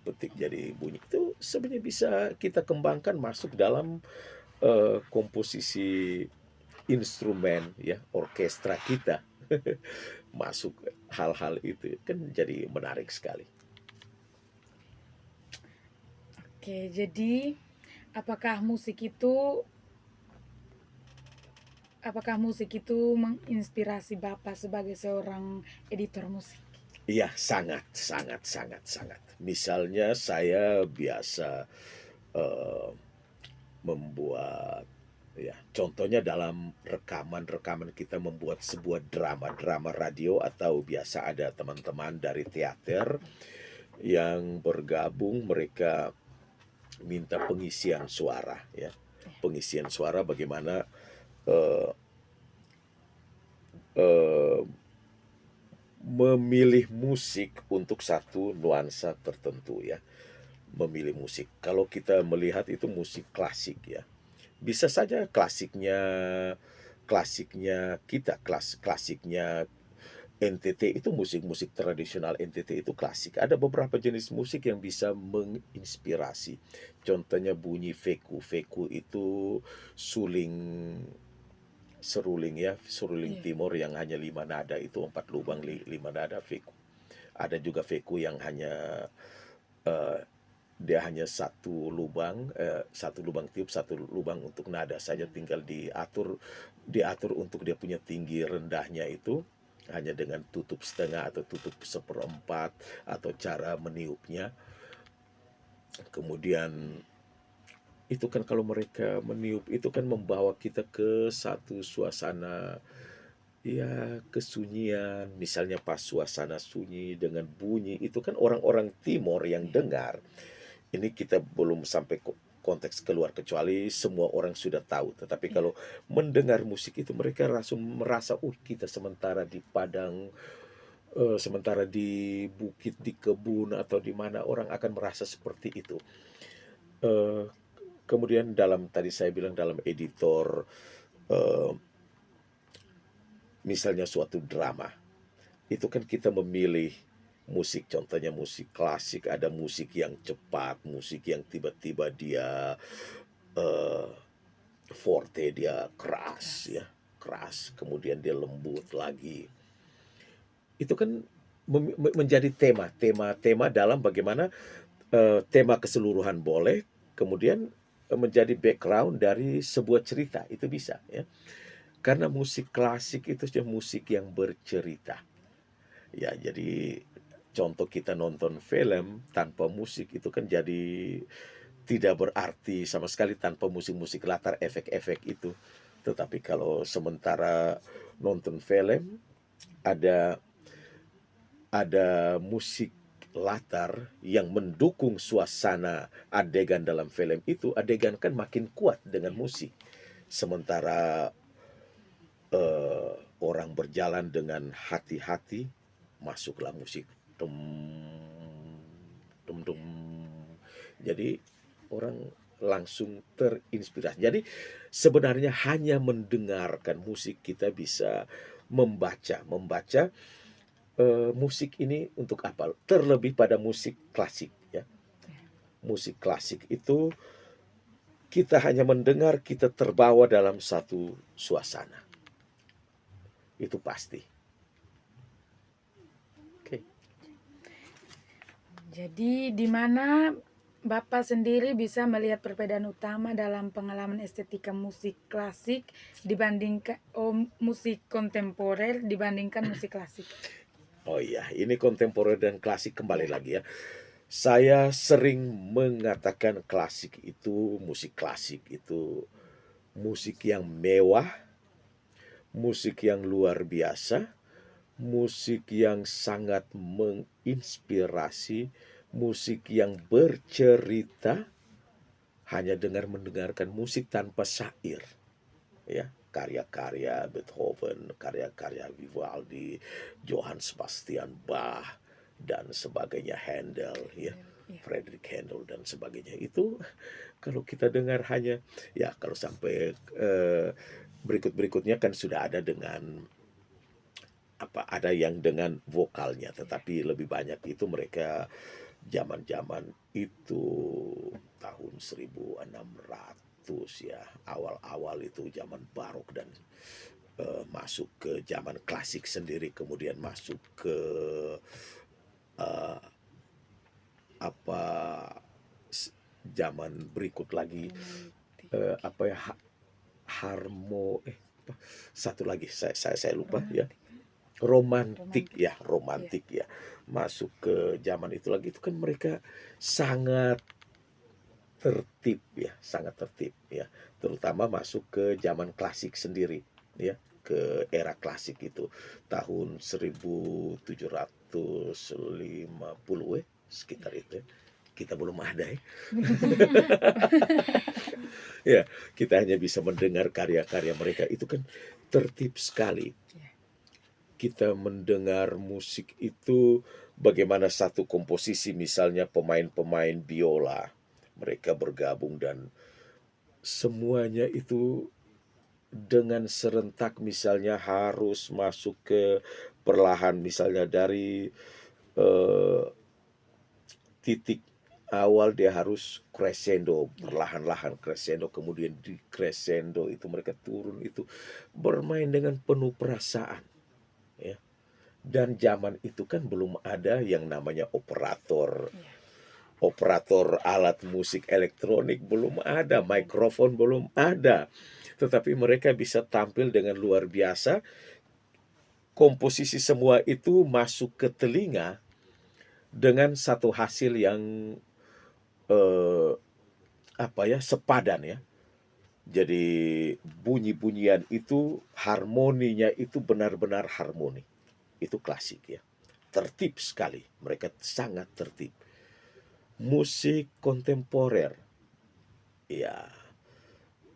petik jadi bunyi. Itu sebenarnya bisa kita kembangkan masuk dalam komposisi instrumen ya, orkestra kita. Masuk hal-hal itu kan jadi menarik sekali. Oke, jadi apakah musik itu apakah musik itu menginspirasi Bapak sebagai seorang editor musik? Iya, sangat, sangat, sangat, sangat. Misalnya saya biasa eh, membuat ya, contohnya dalam rekaman-rekaman kita membuat sebuah drama-drama radio atau biasa ada teman-teman dari teater yang bergabung mereka minta pengisian suara ya. Pengisian suara bagaimana eh, eh, memilih musik untuk satu nuansa tertentu ya. Memilih musik. Kalau kita melihat itu musik klasik ya. Bisa saja klasiknya kita, klasiknya NTT itu musik-musik tradisional NTT itu klasik. Ada beberapa jenis musik yang bisa menginspirasi. Contohnya bunyi feku. Feku itu suling seruling ya, seruling Iya. timur yang hanya 5 nada itu 4 lubang 5 nada feku. Ada juga feku yang hanya eh, dia hanya satu lubang tiup, satu lubang untuk nada saja, tinggal diatur untuk dia punya tinggi rendahnya itu hanya dengan tutup setengah atau tutup seperempat atau cara meniupnya. Kemudian itu kan kalau mereka meniup itu kan membawa kita ke satu suasana ya kesunyian. Misalnya pas suasana sunyi dengan bunyi itu kan orang-orang timur yang dengar. Ini kita belum sampai konteks keluar kecuali semua orang sudah tahu. Tetapi Iya. kalau mendengar musik itu mereka langsung merasa, kita sementara di padang, sementara di bukit, di kebun atau di mana orang akan merasa seperti itu. Eh, Kemudian dalam tadi saya bilang dalam editor, eh, misalnya suatu drama, itu kan kita memilih musik, contohnya musik klasik, ada musik yang cepat, musik yang tiba-tiba dia eh, forte, dia keras Keras. ya, keras, kemudian dia lembut lagi. Itu kan menjadi tema dalam bagaimana tema keseluruhan boleh, kemudian menjadi background dari sebuah cerita itu bisa ya. Karena musik klasik itu sudah musik yang bercerita. Ya, jadi contoh kita nonton film tanpa musik itu kan jadi tidak berarti sama sekali tanpa musik-musik latar efek-efek itu. Tetapi kalau sementara nonton film ada musik latar yang mendukung suasana adegan dalam film itu, adegan kan makin kuat dengan Iya. musik. Sementara orang berjalan dengan hati-hati, masuklah musik. Dum, dum, dum. Jadi orang langsung terinspirasi. Jadi sebenarnya hanya mendengarkan musik kita bisa membaca musik ini untuk apa? Terlebih pada musik klasik ya. Musik klasik itu kita hanya mendengar, kita terbawa dalam satu suasana. Itu pasti. Oke. Jadi di mana Bapak sendiri bisa melihat perbedaan utama dalam pengalaman estetika musik klasik dibandingkan musik kontemporer dibandingkan musik klasik? Oh iya, ini kontemporer dan klasik kembali Ya. lagi ya. Saya sering mengatakan musik klasik itu musik yang mewah, musik yang luar biasa, musik yang sangat menginspirasi, musik yang bercerita hanya mendengarkan musik tanpa syair, ya. Karya-karya Beethoven, karya-karya Vivaldi, Johann Sebastian Bach dan sebagainya, Handel, ya. Ya. Friedrich Handel dan sebagainya itu kalau kita dengar hanya ya kalau sampai berikut-berikutnya kan sudah ada dengan ada yang dengan vokalnya, tetapi lebih banyak itu mereka Zaman-zaman itu tahun 1600 ya, awal-awal itu zaman barok dan masuk ke zaman klasik sendiri, kemudian masuk ke eh, apa zaman berikut lagi, Romantik. apa ya, harmo apa, satu lagi saya lupa ya, Romantik. romantik Romantik. ya, Iya. romantik ya, masuk ke zaman itu lagi. Itu kan mereka sangat tertib ya, sangat tertib ya, terutama masuk ke zaman klasik sendiri ya, ke era klasik itu tahun 1750 sekitar Iya. itu ya. Kita belum ada ya. Belum. Ya, kita hanya bisa mendengar karya-karya mereka, itu kan tertib sekali. Iya. Kita mendengar musik itu bagaimana satu komposisi, misalnya pemain-pemain biola, mereka bergabung dan semuanya itu dengan serentak, misalnya harus masuk ke perlahan, misalnya dari eh, titik awal dia harus crescendo, Iya. perlahan-lahan crescendo, kemudian di crescendo itu mereka turun, itu bermain dengan penuh perasaan ya. Dan zaman itu kan belum ada yang namanya operator, Iya. operator alat musik elektronik belum ada, Belum ada. mikrofon belum ada. Tetapi mereka bisa tampil dengan luar biasa, komposisi semua itu masuk ke telinga dengan satu hasil yang eh, apa ya, sepadan ya. Jadi bunyi-bunyian itu, harmoninya itu benar-benar harmoni. Itu klasik ya. Tertib sekali. Mereka sangat tertib. Musik kontemporer. Ya,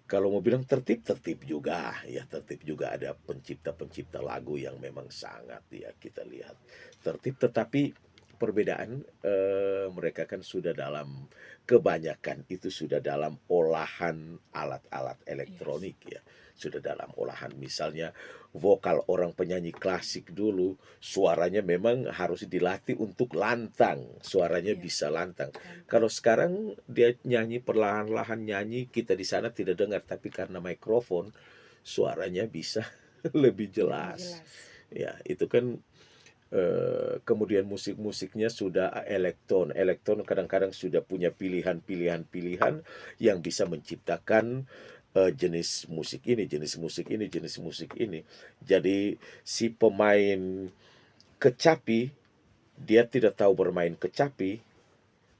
kalau mau bilang tertib, tertib juga. Ya, tertib juga, ada pencipta-pencipta lagu yang memang sangat ya kita lihat tertib, tetapi perbedaan mereka kan sudah dalam, kebanyakan itu sudah dalam olahan alat-alat Iya. elektronik ya. Sudah dalam olahan, misalnya vokal orang penyanyi klasik dulu suaranya memang harus dilatih untuk lantang, suaranya Iya. bisa lantang. Lantang. Kalau sekarang dia nyanyi perlahan-lahan, nyanyi kita di sana tidak dengar, tapi karena mikrofon suaranya bisa lebih Lebih jelas. jelas. Ya, itu kan kemudian musik-musiknya sudah elektron. Elektron kadang-kadang sudah punya pilihan-pilihan-pilihan yang bisa menciptakan jenis musik ini, jenis musik ini, jenis musik ini. Jadi si pemain kecapi, dia tidak tahu bermain kecapi,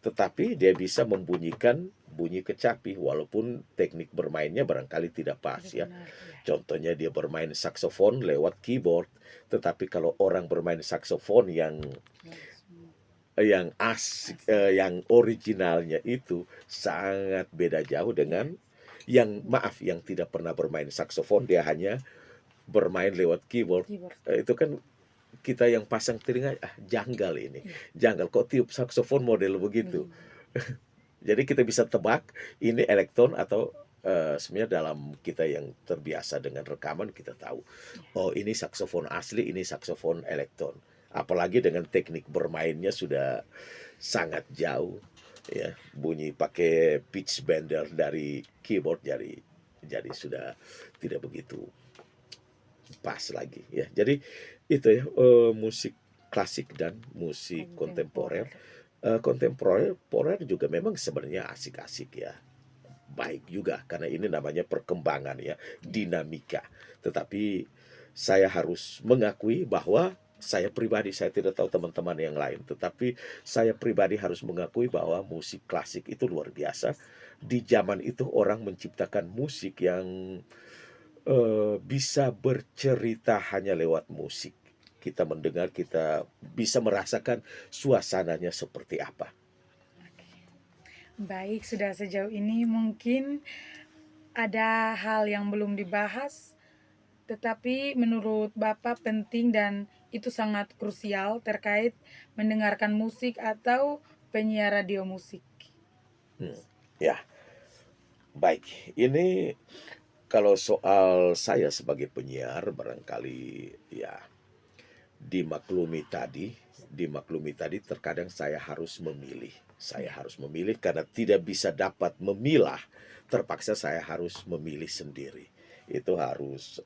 tetapi dia bisa membunyikan bunyi kecapi walaupun teknik bermainnya barangkali tidak pas Tidak ya. benar. Iya. Contohnya dia bermain saksofon lewat keyboard, tetapi kalau orang bermain saksofon Langsung yang asik, asli. yang originalnya itu sangat beda jauh Iya. dengan yang, maaf, yang tidak pernah bermain saksofon, dia hanya bermain lewat keyboard. Keyboard. Itu kan kita yang pasang telinga, janggal ini, Iya. janggal kok tiup saksofon model begitu. Begini. Jadi kita bisa tebak ini elektron atau sebenarnya dalam kita yang terbiasa dengan rekaman kita tahu, Iya. oh ini saksofon asli, ini saksofon elektron. Apalagi dengan teknik bermainnya sudah sangat jauh ya, bunyi pakai pitch bender dari keyboard, jadi sudah tidak begitu pas lagi ya. Jadi itu ya, musik klasik dan musik kontemporer. Kontemporer. Kontemporer juga memang sebenarnya asik-asik ya, baik juga karena ini namanya perkembangan ya, Iya. dinamika. Tetapi saya harus mengakui bahwa saya pribadi, saya tidak tahu teman-teman yang lain, tetapi saya pribadi harus mengakui bahwa musik klasik itu luar biasa. Di zaman itu orang menciptakan musik yang bisa bercerita hanya lewat musik. Kita mendengar, kita bisa merasakan suasananya seperti apa. Oke. Baik, sudah sejauh ini mungkin ada hal yang belum dibahas, tetapi menurut Bapak penting dan itu sangat krusial terkait mendengarkan musik atau penyiar radio musik. Hmm, ya, baik. Ini kalau soal saya sebagai penyiar, barangkali ya dimaklumi tadi terkadang saya harus memilih karena tidak bisa dapat memilah, terpaksa saya harus memilih sendiri. Itu harus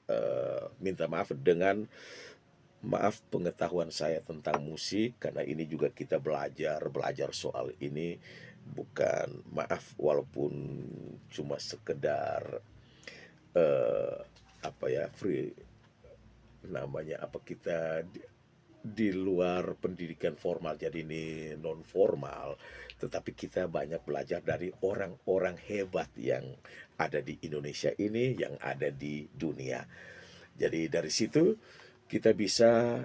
minta maaf dengan maaf pengetahuan saya tentang musik karena ini juga kita belajar belajar soal ini, bukan maaf walaupun cuma sekedar eh, apa ya, free namanya, apa, kita di luar pendidikan formal, jadi ini non formal, tetapi kita banyak belajar dari orang-orang hebat yang ada di Indonesia ini, yang ada di dunia. Jadi dari situ kita bisa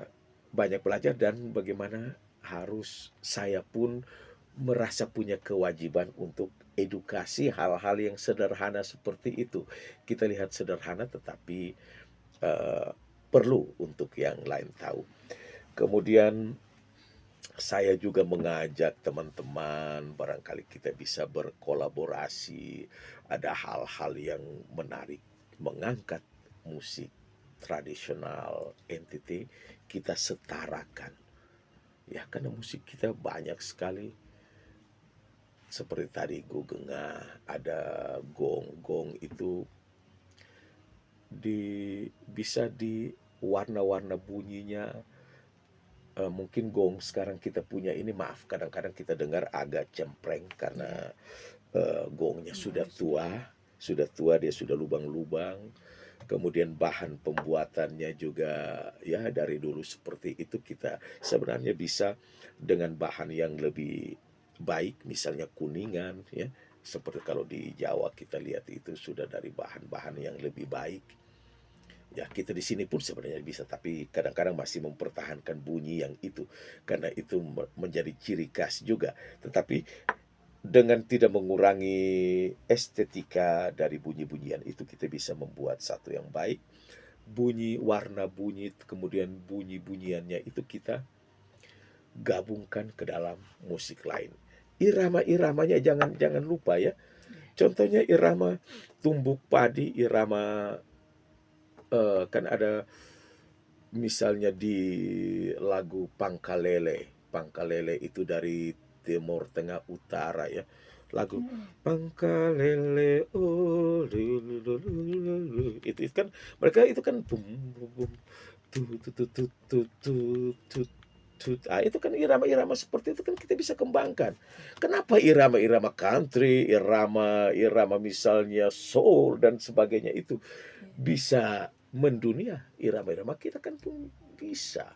banyak belajar dan bagaimana harus saya pun merasa punya kewajiban untuk edukasi hal-hal yang sederhana seperti itu. Kita lihat sederhana tetapi eh, perlu untuk yang lain tahu. Kemudian saya juga mengajak teman-teman, barangkali kita bisa berkolaborasi. Ada hal-hal yang menarik, mengangkat musik tradisional NTT, kita setarakan. Ya, karena musik kita banyak sekali. Seperti tadi Gugengah, ada gong. Itu bisa di warna-warna bunyinya. Mungkin gong sekarang kita punya ini, maaf, kadang-kadang kita dengar agak cempreng karena gongnya sudah tua, dia sudah lubang-lubang. Kemudian bahan pembuatannya juga ya dari dulu seperti itu, kita sebenarnya bisa dengan bahan yang lebih baik, misalnya kuningan ya. Seperti kalau di Jawa kita lihat itu sudah dari bahan-bahan yang lebih baik. Ya, kita di sini pun sebenarnya bisa, tapi kadang-kadang masih mempertahankan bunyi yang itu, karena itu menjadi ciri khas juga. Tetapi dengan tidak mengurangi estetika dari bunyi-bunyian itu, kita bisa membuat satu yang baik. Warna bunyi, kemudian bunyi-bunyiannya itu kita gabungkan ke dalam musik lain. Irama-iramanya jangan jangan lupa ya. Contohnya irama tumbuk padi, irama kan ada misalnya di lagu Pangkalele. Pangkalele itu dari Timur Tengah Utara ya. Lagu Pangkalele, oh lu, lu, lu, lu, lu. Itu kan mereka itu kan bum bum bum tut tut tut tut tut tut tut tut. Ah, itu kan irama-irama seperti itu kan kita bisa kembangkan. Kenapa irama-irama country, irama-irama misalnya soul dan sebagainya itu bisa mendunia? Irama-irama kita kan pun bisa.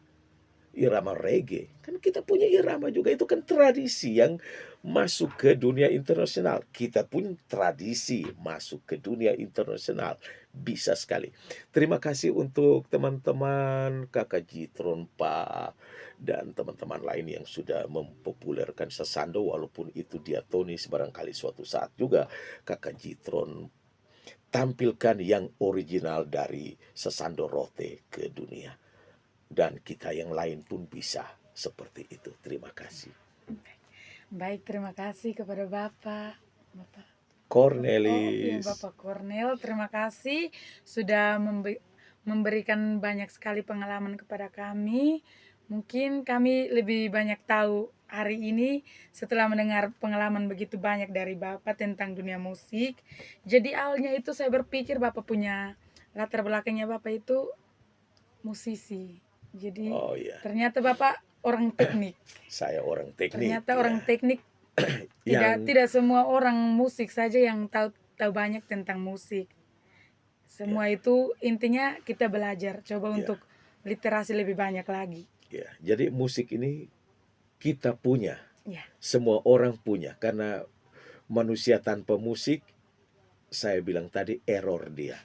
Irama reggae, kan kita punya irama juga, itu kan tradisi yang masuk ke dunia internasional. Kita pun tradisi masuk ke dunia internasional, bisa sekali. Terima kasih untuk teman-teman Kakak Jitron, Pak, dan teman-teman lain yang sudah mempopulerkan Sasando, walaupun itu diatonis, barangkali suatu saat juga Kakak Jitron tampilkan yang original dari Sesando Rote ke dunia. Dan kita yang lain pun bisa seperti itu. Terima kasih. Baik, terima kasih kepada Bapak. Bapak. Oh iya, Cornelis. Bapak Cornel, terima kasih sudah memberikan banyak sekali pengalaman kepada kami. Mungkin kami lebih banyak tahu hari ini setelah mendengar pengalaman begitu banyak dari Bapak tentang dunia musik. Jadi awalnya itu saya berpikir Bapak punya latar belakangnya Bapak itu musisi. Jadi Oh ya, ternyata Bapak orang teknik. saya orang teknik Ternyata orang ya. teknik tidak Yang tidak semua orang musik saja yang tahu tahu banyak tentang musik. ya, Semua itu intinya kita belajar, coba ya, untuk literasi lebih banyak lagi. ya. Jadi musik ini kita punya, Ya, semua orang punya, karena manusia tanpa musik, saya bilang tadi, error dia.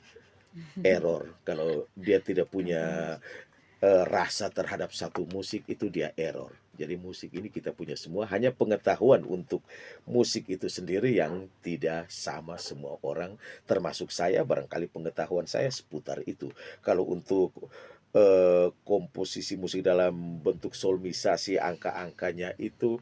Error kalau dia tidak punya rasa terhadap satu musik, itu dia error. Jadi musik ini kita punya semua, hanya pengetahuan untuk musik itu sendiri yang tidak sama semua orang, termasuk saya, barangkali pengetahuan saya seputar itu. Kalau untuk komposisi musik dalam bentuk solmisasi, angka-angkanya itu,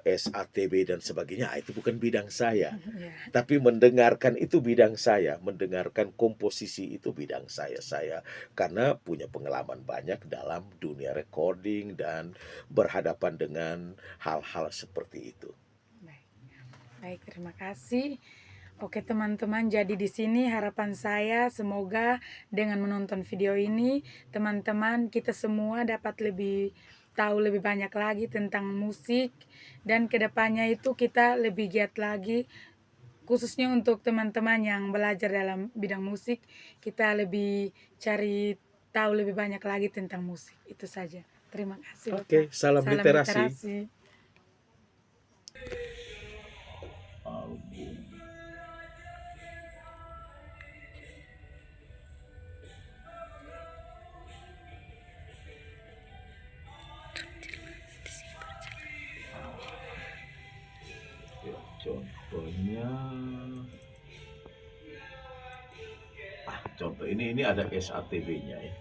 SATB dan sebagainya, itu bukan bidang saya. Ya. Tapi mendengarkan itu bidang saya, mendengarkan komposisi itu bidang saya. Saya karena punya pengalaman banyak dalam dunia recording dan berhadapan dengan hal-hal seperti itu. Baik. Baik, terima kasih. Oke teman-teman, jadi di sini harapan saya semoga dengan menonton video ini teman-teman kita semua dapat lebih tahu lebih banyak lagi tentang musik, dan kedepannya itu kita lebih giat lagi, khususnya untuk teman-teman yang belajar dalam bidang musik, kita lebih cari tahu lebih banyak lagi tentang musik. Itu saja. Terima kasih Oke, Bapak. salam Salam literasi. literasi. Album. Ya, contohnya, contoh ini ada SATB-nya ya.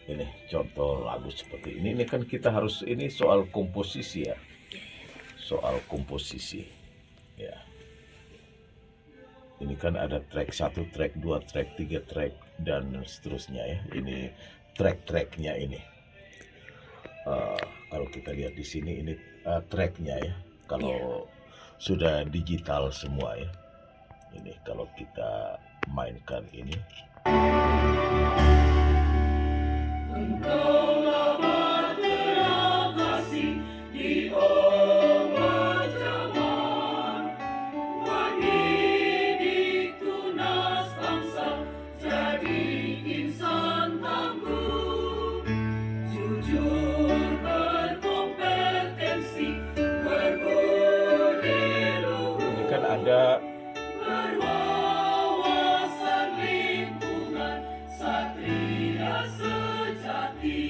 Ini contoh lagu seperti ini. Ini kan kita harus, ini soal komposisi ya. Soal komposisi. Ya. Ini kan ada track 1, track 2, track 3, track dan seterusnya ya. Ini track-tracknya ini. Kalau kita lihat di sini ini tracknya ya. Kalau sudah digital semua ya. Ini kalau kita mainkan ini. Engkaulah bahtera kasih di umat zaman, mendidik tunas bangsa jadi insan tangguh, jujur berkompetensi, berbudi luhur. Ini kan ada Berwawasan lingkungan, satria sejati.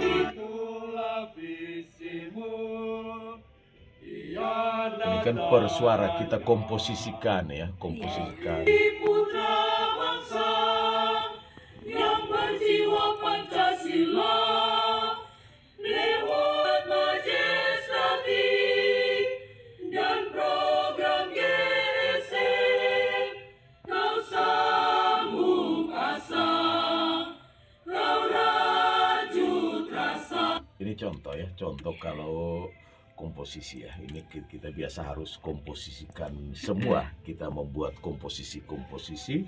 Itulah visimu. ini kan per suara kita komposisikan ya, komposisikan. Putra bangsa yang berjiwa Pancasila, lewat majestatik dan program GSM, kau sambung asa, kau rajut rasa. Ini contoh ya, contoh kalau komposisi ya. Ini kita biasa harus komposisikan semua. Kita membuat komposisi-komposisi.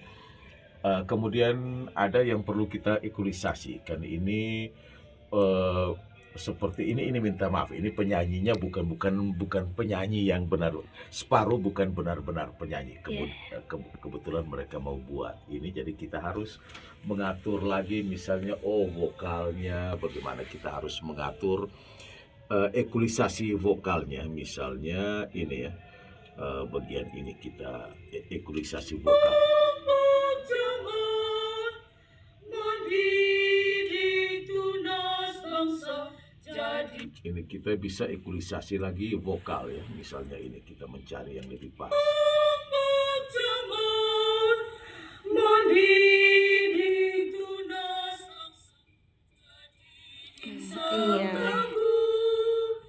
Kemudian ada yang perlu kita ekualisasi. Kan ini seperti ini minta maaf. Ini penyanyinya bukan penyanyi yang benar. Separuh bukan benar-benar penyanyi. Kebetulan mereka mau buat ini, jadi kita harus mengatur lagi. Misalnya, vokalnya bagaimana, kita harus mengatur ekualisasi vokalnya. Misalnya ini ya, bagian ini kita ekualisasi vokal. Ini kita bisa ekualisasi lagi vokal ya. Misalnya ini kita mencari yang lebih pas.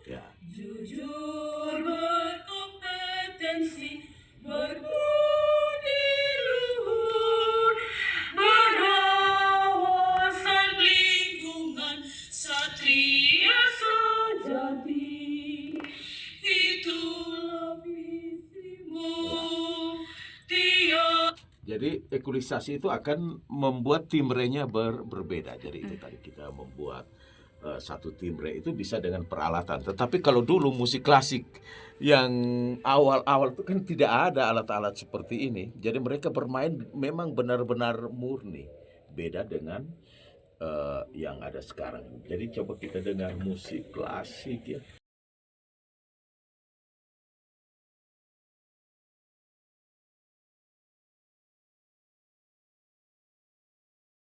Ya. Jujur berkompetensi, berbudi luhur, berawasan lingkungan, satria sejati. Itulah visimu. Jadi ekualisasi itu akan membuat timbrenya berbeda. Jadi itu tadi kita membuat satu timbre itu bisa dengan peralatan. Tetapi kalau dulu musik klasik yang awal-awal itu kan tidak ada alat-alat seperti ini. Jadi mereka bermain memang benar-benar murni. Beda dengan yang ada sekarang. Jadi coba kita dengar musik klasik ya.